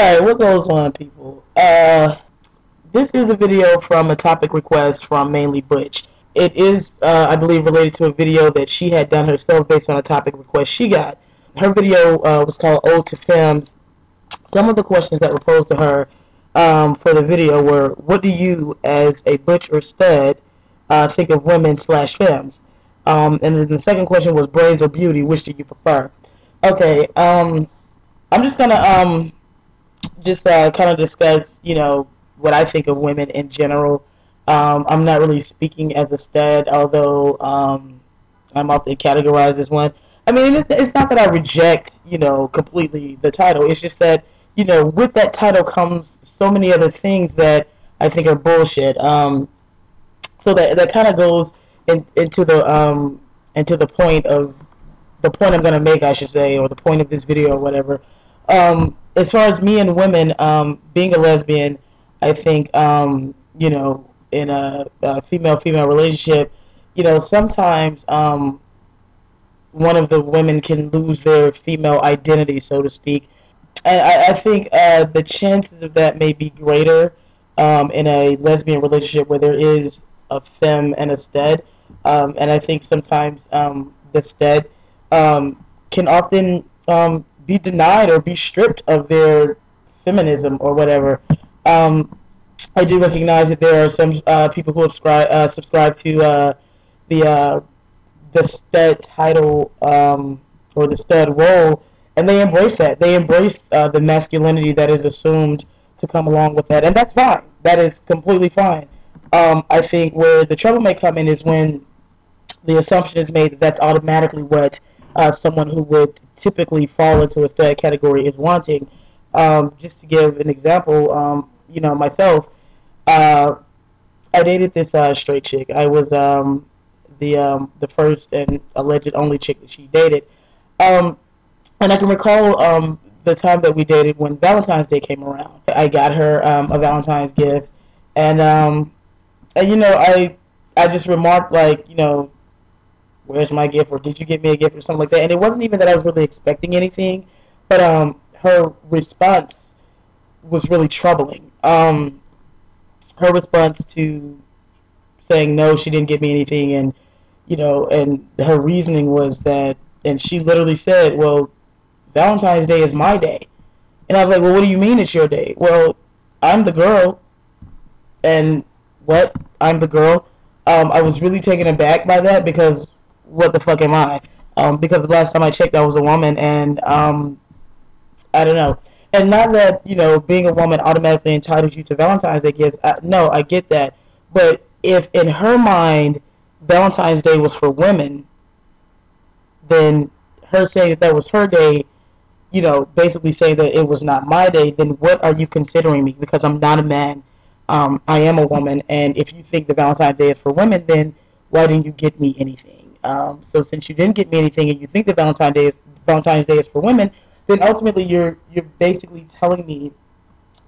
Alright, what goes on, people? This is a video from a topic request from Mainly Butch. It is, I believe, related to a video that she had done herself based on a topic request she got. Her video was called Ode to Femmes. Some of the questions that were posed to her for the video were, what do you, as a butch or stud, think of women slash femmes? And then the second question was, brains or beauty, which do you prefer? Okay, I'm just gonna kind of discuss, what I think of women in general. I'm not really speaking as a stud, although I'm often categorized as one. I mean, it's not that I reject, completely the title. It's just that, with that title comes so many other things that I think are bullshit. So that kind of goes into the point of the point I'm gonna make, I should say, or the point of this video or whatever. As far as me and women, being a lesbian, I think, in a female-female relationship, sometimes one of the women can lose their female identity, so to speak. And I think the chances of that may be greater in a lesbian relationship where there is a femme and a stud. And I think sometimes the stud can often be denied or be stripped of their feminism or whatever. I do recognize that there are some people who have subscribe to the stud title or the stud role, and they embrace that. They embrace the masculinity that is assumed to come along with that, and that's fine. That is completely fine. I think where the trouble may come in is when the assumption is made that that's automatically what someone who would typically fall into a stud category is wanting. Just to give an example, myself, I dated this straight chick. I was the first and alleged only chick that she dated. And I can recall the time that we dated when Valentine's Day came around. I got her a Valentine's gift, and I just remarked, like, where's my gift, or did you get me a gift, or something like that. And it wasn't even that I was really expecting anything, but her response was really troubling. Her response to saying no, she didn't get me anything, and and her reasoning was that, and she literally said, well, Valentine's Day is my day. And I was like, well, what do you mean it's your day? Well, I'm the girl. And what? I'm the girl? I was really taken aback by that, because what the fuck am I? Because the last time I checked, I was a woman, and I don't know. And not that, being a woman automatically entitles you to Valentine's Day gifts. No, I get that. But if in her mind Valentine's Day was for women, then her saying that was her day, basically saying that it was not my day, then what are you considering me? Because I'm not a man. I am a woman, and if you think the Valentine's Day is for women, then why didn't you get me anything? So since you didn't get me anything, and you think the Valentine's Day is for women, then ultimately you're basically telling me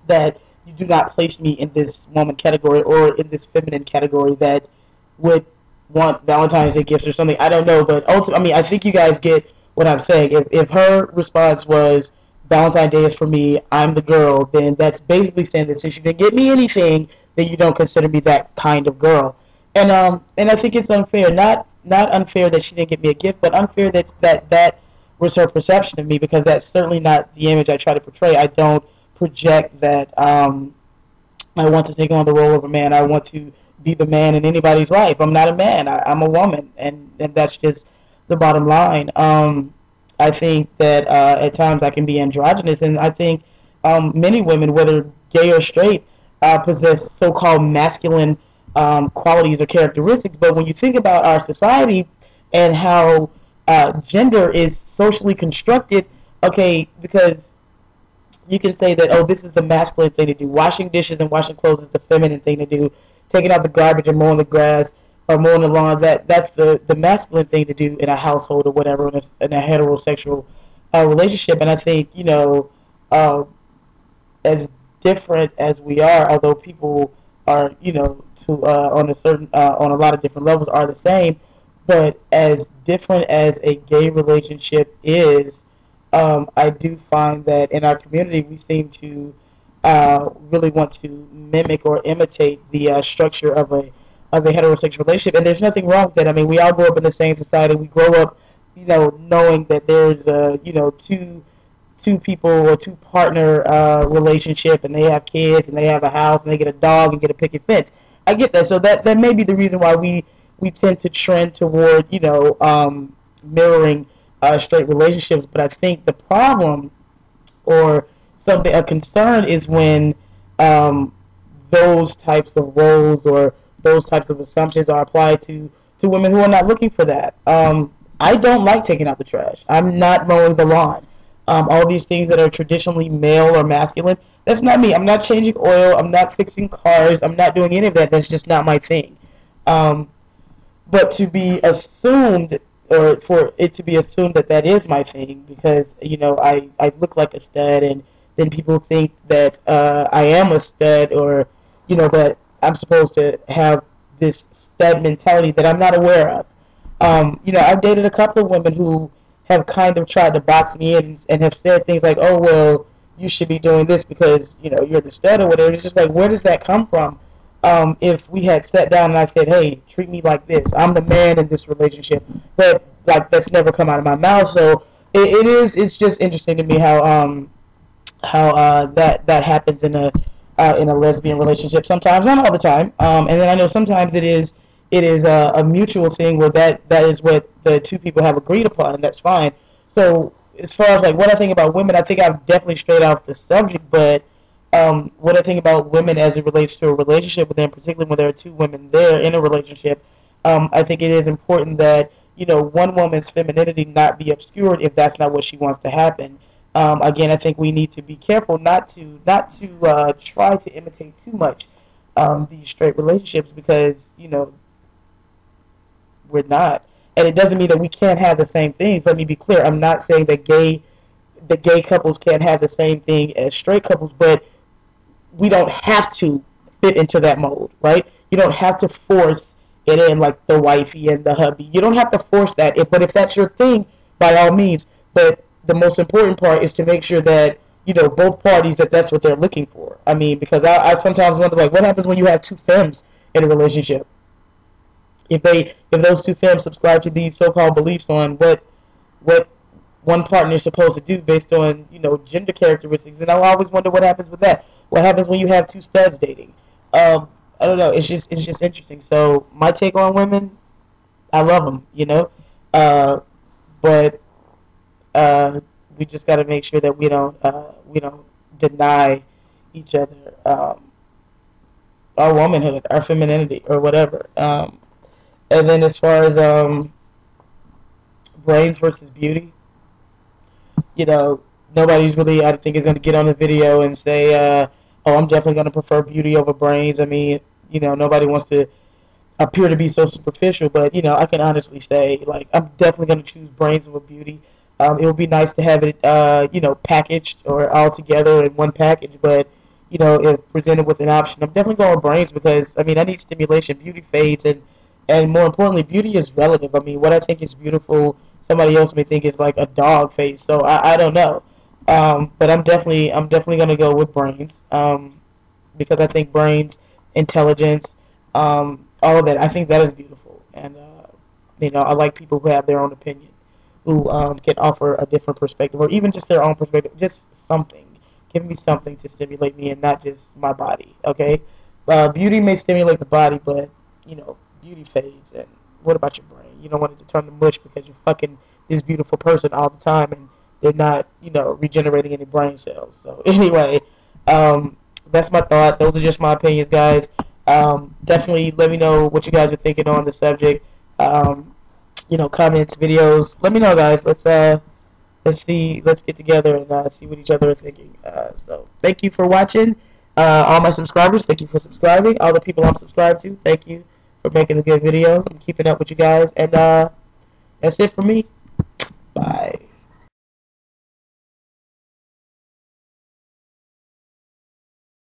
that you do not place me in this woman category or in this feminine category that would want Valentine's Day gifts or something. I don't know, but ultimately, I think you guys get what I'm saying. If her response was Valentine's Day is for me, I'm the girl, then that's basically saying that since you didn't get me anything, then you don't consider me that kind of girl. And I think it's unfair. Not unfair that she didn't get me a gift, but unfair that was her perception of me, because that's certainly not the image I try to portray. I don't project that I want to take on the role of a man. I want to be the man in anybody's life. I'm not a man. I'm a woman, and that's just the bottom line. I think that at times I can be androgynous, and I think many women, whether gay or straight, possess so-called masculine qualities or characteristics. But when you think about our society and how gender is socially constructed, okay, because you can say that, oh, this is the masculine thing to do. Washing dishes and washing clothes is the feminine thing to do. Taking out the garbage and mowing the grass or mowing the lawn, that's the masculine thing to do in a household or whatever, in a heterosexual relationship. And I think, as different as we are, although people are, on a lot of different levels are the same, but as different as a gay relationship is, I do find that in our community we seem to really want to mimic or imitate the structure of a heterosexual relationship, and there's nothing wrong with that. I mean, we all grow up in the same society. We grow up, knowing that there's two people or two partner relationship, and they have kids and they have a house and they get a dog and get a picket fence. I get that. So that may be the reason why we tend to trend toward mirroring straight relationships. But I think the problem or something a concern is when those types of roles or those types of assumptions are applied to women who are not looking for that. I don't like taking out the trash. I'm not mowing the lawn. All these things that are traditionally male or masculine, that's not me. I'm not changing oil. I'm not fixing cars. I'm not doing any of that. That's just not my thing. But to be assumed, or for it to be assumed that that is my thing, because I look like a stud, and then people think that I am a stud, or that I'm supposed to have this stud mentality that I'm not aware of. I've dated a couple of women who have kind of tried to box me in and have said things like, "Oh, well, you should be doing this because you're the stud or whatever." It's just like, where does that come from? If we had sat down and I said, "Hey, treat me like this. I'm the man in this relationship," but like that's never come out of my mouth. So it's just interesting to me how that happens in a lesbian relationship sometimes, not all the time. And then I know sometimes it is a mutual thing where that is what the two people have agreed upon, and that's fine. So as far as like what I think about women, I think I've definitely strayed off the subject, but what I think about women as it relates to a relationship with them, particularly when there are two women there in a relationship, I think it is important that one woman's femininity not be obscured if that's not what she wants to happen. Again, I think we need to be careful not to try to imitate too much these straight relationships, because we're not, and it doesn't mean that we can't have the same things. Let me be clear. I'm not saying that gay couples can't have the same thing as straight couples, but we don't have to fit into that mold, right? You don't have to force it in like the wifey and the hubby. You don't have to force that. But if that's your thing, by all means. But the most important part is to make sure that both parties that's what they're looking for. I mean, because I sometimes wonder, like, what happens when you have two femmes in a relationship? If those two femmes subscribe to these so-called beliefs on what one partner is supposed to do based on gender characteristics, then I always wonder what happens with that. What happens when you have two studs dating? I don't know. It's just interesting. So my take on women, I love them, but we just got to make sure that we don't deny each other our womanhood, our femininity, or whatever. And then as far as brains versus beauty, nobody's really, I think, is going to get on the video and say, "Oh, I'm definitely going to prefer beauty over brains." I mean, nobody wants to appear to be so superficial, but I can honestly say, like, I'm definitely going to choose brains over beauty. It would be nice to have it, packaged or all together in one package, but if presented with an option, I'm definitely going with brains because I need stimulation. Beauty fades, and more importantly, beauty is relative. I mean, what I think is beautiful, somebody else may think is like a dog face. So I don't know, but I'm definitely going to go with brains because I think brains, intelligence, all of that. I think that is beautiful, and I like people who have their own opinion, who can offer a different perspective, or even just their own perspective, just something. Give me something to stimulate me, and not just my body. Okay, beauty may stimulate the body, but beauty fades. And what about your brain? You don't want it to turn to mush because you're fucking this beautiful person all the time, and they're not, regenerating any brain cells. So anyway, that's my thought. Those are just my opinions, guys. Definitely let me know what you guys are thinking on the subject. Comments, videos. Let me know, guys. Let's get together and see what each other are thinking. So thank you for watching. All my subscribers, thank you for subscribing. All the people I'm subscribed to, thank you for making the good videos. I'm keeping up with you guys, and that's it for me. Bye.